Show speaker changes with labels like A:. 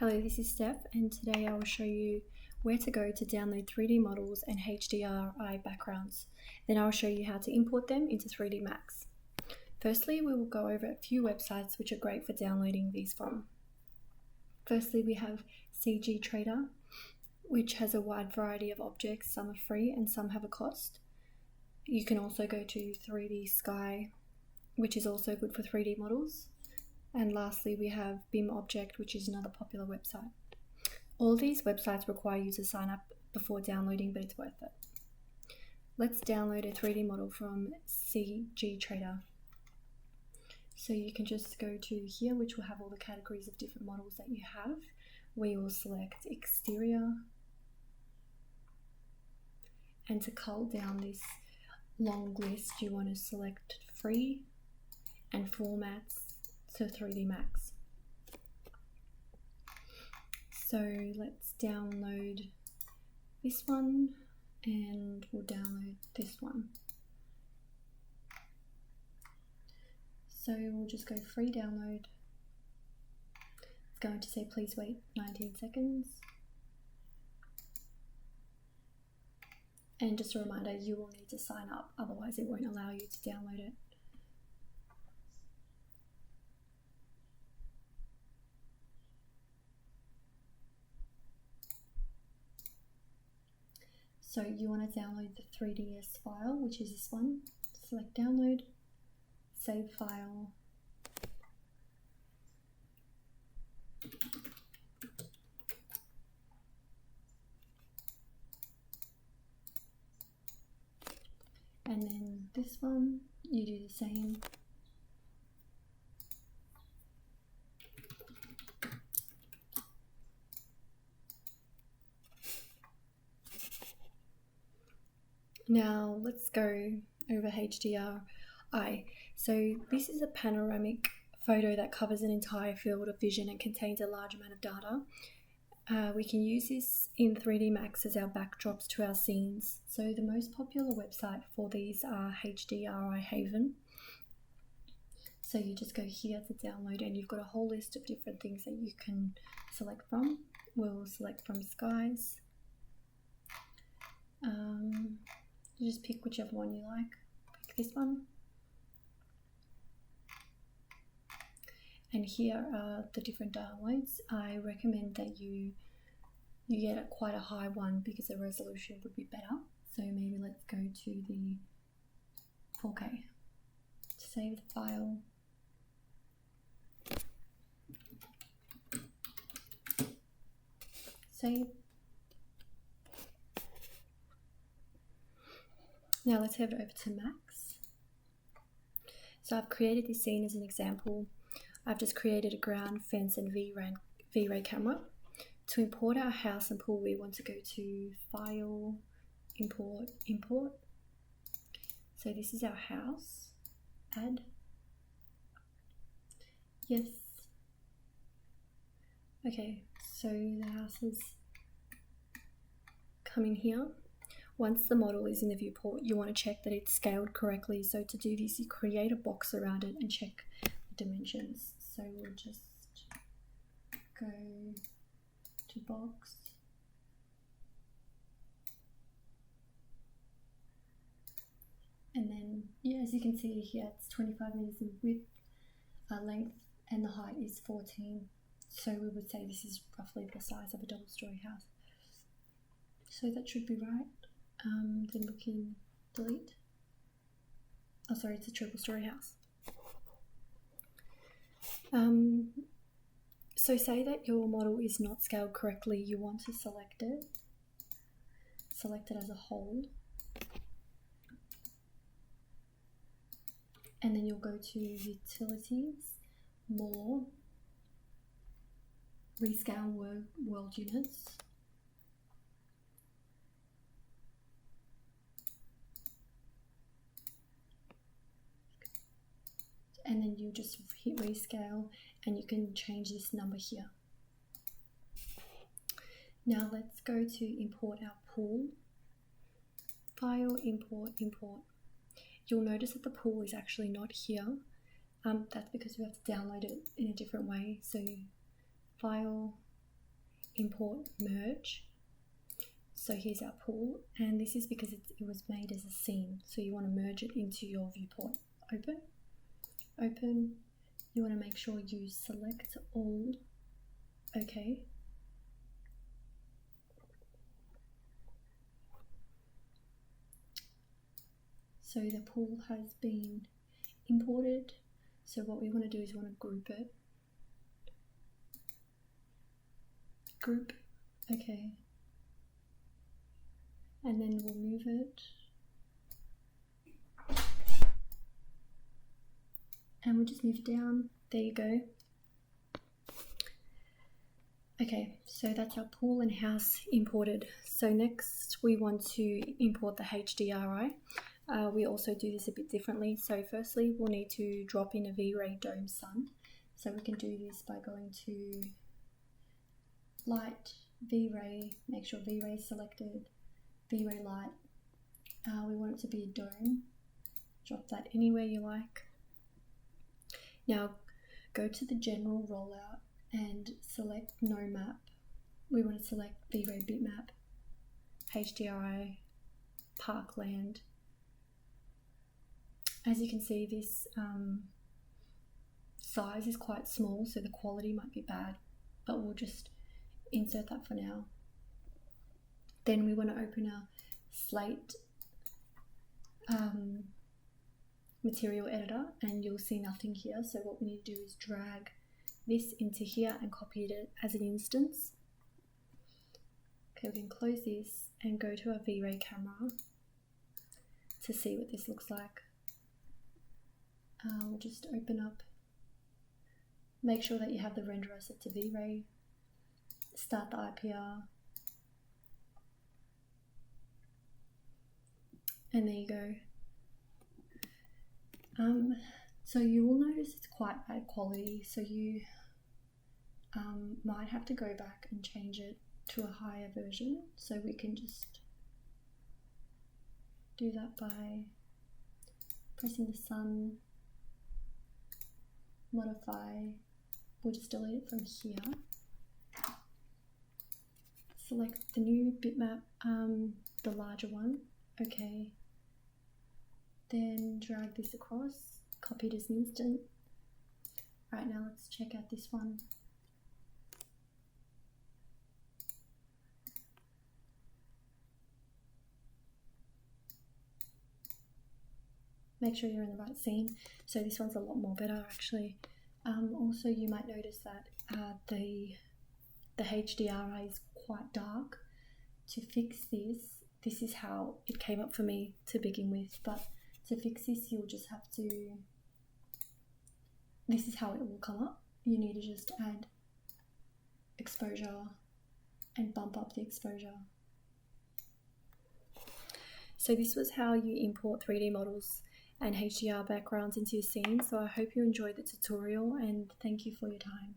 A: Hello, this is Steph, and today I will show you where to go to download 3D models and HDRI backgrounds. Then I will show you how to import them into 3D Max. Firstly, we will go over a few websites which are great for downloading these from. Firstly, we have CG Trader, which has a wide variety of objects. Some are free and some have a cost. You can also go to 3D Sky, which is also good for 3D models. And lastly, we have BIM Object, which is another popular website. All these websites require you to sign up before downloading, but it's worth it. Let's download a 3D model from CG Trader. So you can just go to here, which will have all the categories of different models that you have. We will select exterior. And to cull down this long list, you want to select free and formats to 3D Max. So let's download this one and we'll download this one. So we'll just go free download. It's going to say please wait 19 seconds. And just a reminder, you will need to sign up, otherwise it won't allow you to download it. So you want to download the 3ds file, which is this one. Select download, save file. And then this one, you do the same. Now let's go over HDRI. So this is a panoramic photo that covers an entire field of vision and contains a large amount of data. We can use this in 3D Max as our backdrops to our scenes. So the most popular website for these are HDRI Haven. So you just go here to download and you've got a whole list of different things that you can select from. We'll select from skies. You just pick whichever one you like. Pick this one. And here are the different downloads. I recommend that you get quite a high one because the resolution would be better. So maybe let's go to the 4K. Save the file. Save. Now let's head over to Max. So I've created this scene as an example. I've just created a ground, fence and V-Ray camera. To import our house and pool, we want to go to File, Import, Import. So this is our house. Add. Yes. Okay, so the house is coming here. Once the model is in the viewport, you want to check that it's scaled correctly. So to do this, you create a box around it and check the dimensions. So we'll just go to box. And then, yeah, as you can see here, it's 25 meters in width, length, and the height is 14. So we would say this is roughly the size of a double-story house. So that should be right. Then we can delete. Oh, sorry, it's a triple-story house. So say that your model is not scaled correctly, you want to select it as a whole, and then you'll go to Utilities, More, Rescale World Units, and then you just hit rescale and you can change this number here. Now let's go to import our pool. File, import, import. You'll notice that the pool is actually not here. That's because we have to download it in a different way. So File, import merge. So here's our pool, and this is because it was made as a scene, so you want to merge it into your viewport. Open, you want to make sure you select all, okay. So the pool has been imported, so what we want to do is we want to group it. Group, okay. And then we'll move it. And we'll just move it down. There you go. Okay, so that's our pool and house imported. So next we want to import the HDRI. We also do this a bit differently. So firstly, we'll need to drop in a V-Ray dome sun. So we can do this by going to Light, V-Ray, make sure V-Ray is selected, V-Ray light. We want it to be a dome. Drop that anywhere you like. Now go to the general rollout and select no map. We want to select V-Ray bitmap, HDRI, parkland. As you can see, this size is quite small, so the quality might be bad, but we'll just insert that for now. Then we want to open our slate material editor, and you'll see nothing here. So what we need to do is drag this into here and copy it as an instance. Okay, we can close this and go to our V-Ray camera to see what this looks like. We'll just open up, make sure that you have the renderer set to V-Ray, start the IPR, and there you go. So you will notice it's quite bad quality, so you might have to go back and change it to a higher version. So we can just do that by pressing the sun, modify, we'll just delete it from here. Select the new bitmap, the larger one, okay. Then drag this across, copy it as an instant. Right, now let's check out this one. Make sure you're in the right scene. So this one's a lot more better actually. Also you might notice that the HDRI is quite dark. To fix this, this is how it came up for me to begin with, but to fix this you'll just have to, this is how it will come up. You need to just add exposure and bump up the exposure. So this was how you import 3D models and HDR backgrounds into your scene. So I hope you enjoyed the tutorial, and thank you for your time.